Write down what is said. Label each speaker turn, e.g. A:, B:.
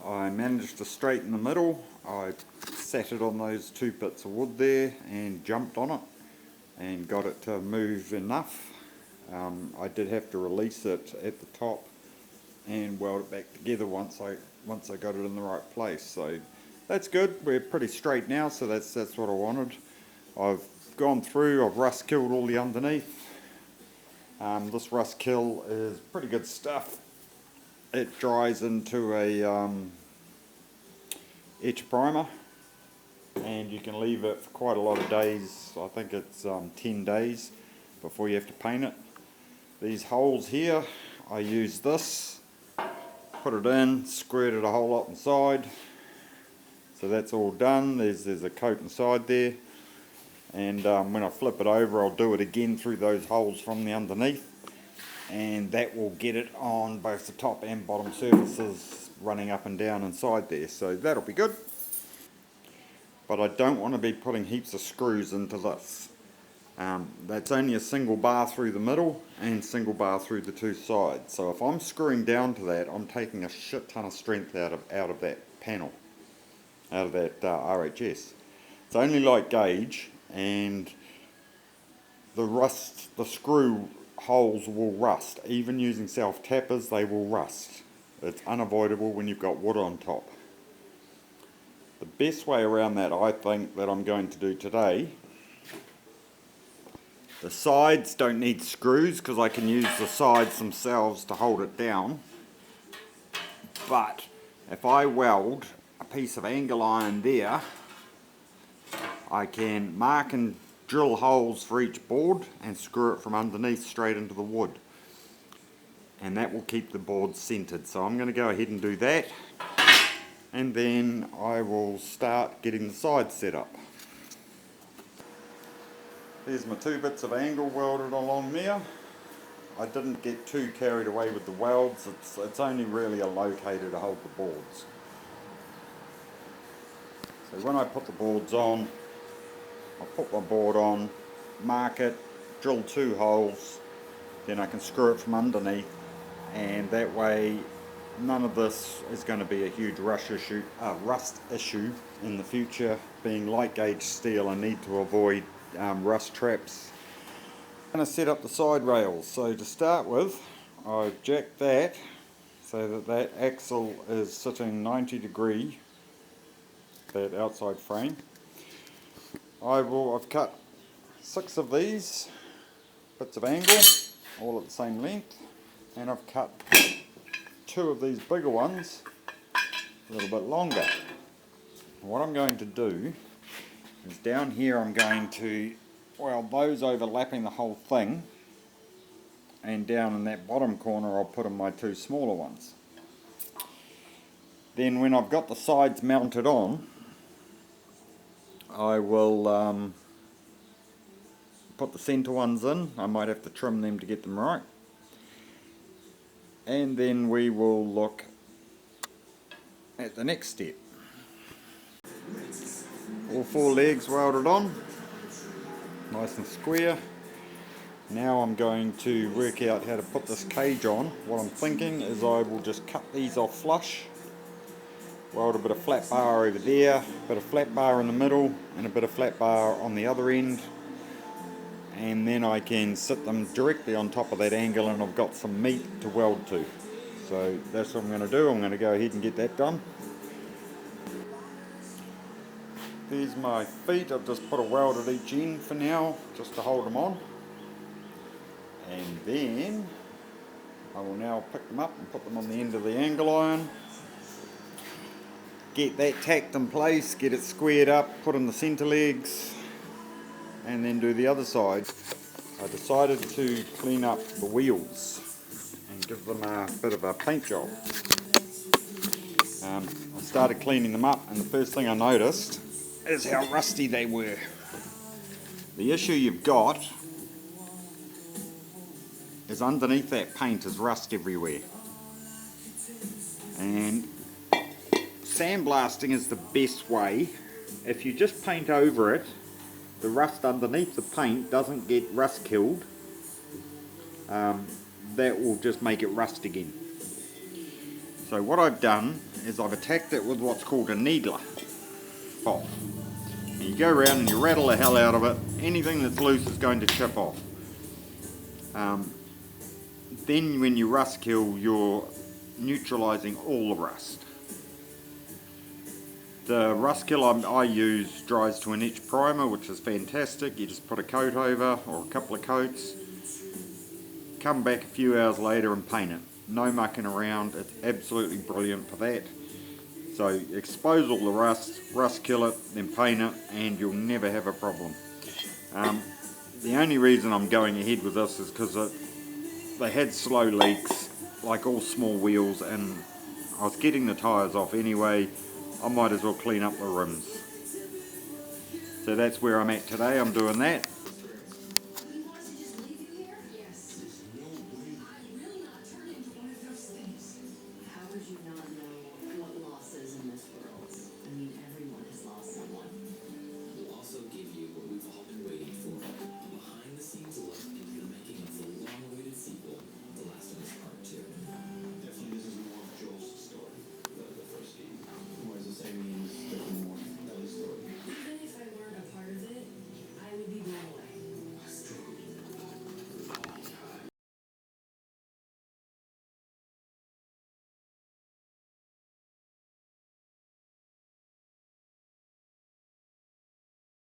A: I managed to straighten the middle. I sat it on those 2 bits of wood there and jumped on it and got it to move enough. I did have to release it at the top and weld it back together once I got it in the right place. So that's good. We're pretty straight now, so that's what I wanted. I've gone through, I've rust killed all the underneath. This rust kill is pretty good stuff. It dries into a etch primer, and you can leave it for quite a lot of days. I think it's 10 days before you have to paint it. These holes here, I use this, put it in, squared it a whole lot inside. So that's all done. There's a coat inside there, and when I flip it over, I'll do it again through those holes from the underneath, and that will get it on both the top and bottom surfaces running up and down inside there, so that'll be good. But I don't want to be putting heaps of screws into this. That's only a single bar through the middle and single bar through the 2 sides, so if I'm screwing down to that, I'm taking a shit ton of strength out of that panel, out of that RHS. It's only light gauge, and the screw holes will rust. Even using self tappers, they will rust. It's unavoidable when you've got wood on top. The best way around that, I think, that I'm going to do today, the sides don't need screws because I can use the sides themselves to hold it down, but if I weld a piece of angle iron there, I can mark and drill holes for each board and screw it from underneath straight into the wood, and that will keep the board centered. So I'm going to go ahead and do that, and then I will start getting the sides set up. There's my 2 bits of angle welded along there. I didn't get too carried away with the welds. It's only really a locator to hold the boards. So when I put the boards on, I'll put my board on, mark it, drill 2 holes, then I can screw it from underneath, and that way none of this is going to be a huge rust issue in the future. Being light gauge steel, I need to avoid rust traps. I'm going to set up the side rails. So to start with, I've jacked that so that axle is sitting 90 degree, that outside frame. I've cut 6 of these bits of angle, all at the same length, and I've cut 2 of these bigger ones a little bit longer. What I'm going to do is down here I'm going to weld those overlapping the whole thing, and down in that bottom corner I'll put in my 2 smaller ones. Then when I've got the sides mounted on, I will put the centre ones in. I might have to trim them to get them right, and then we will look at the next step. All 4 legs welded on, nice and square. Now I'm going to work out how to put this cage on. What I'm thinking is I will just cut these off flush, weld a bit of flat bar over there, a bit of flat bar in the middle, and a bit of flat bar on the other end, and then I can sit them directly on top of that angle, and I've got some meat to weld to. So that's what I'm going to do. I'm going to go ahead and get that done. There's my feet. I've just put a weld at each end for now, just to hold them on. And then I will now pick them up and put them on the end of the angle iron. Get that tacked in place, get it squared up, put in the centre legs, and then do the other side. I decided to clean up the wheels and give them a bit of a paint job. I started cleaning them up, and the first thing I noticed is how rusty they were. The issue you've got is underneath that paint is rust everywhere, and sandblasting is the best way. If you just paint over it, the rust underneath the paint doesn't get rust killed. That will just make it rust again. So what I've done is I've attacked it with what's called a needler off. And you go around and you rattle the hell out of it. Anything that's loose is going to chip off. Then when you rust kill, you're neutralising all the rust. The rust kill I use dries to an etch primer, which is fantastic. You just put a coat over, or a couple of coats, come back a few hours later and paint it. No mucking around, it's absolutely brilliant for that. So expose all the rust kill it, then paint it, and you'll never have a problem. The only reason I'm going ahead with this is because they had slow leaks, like all small wheels, and I was getting the tyres off anyway. I might as well clean up the rims. So that's where I'm at today. I'm doing that.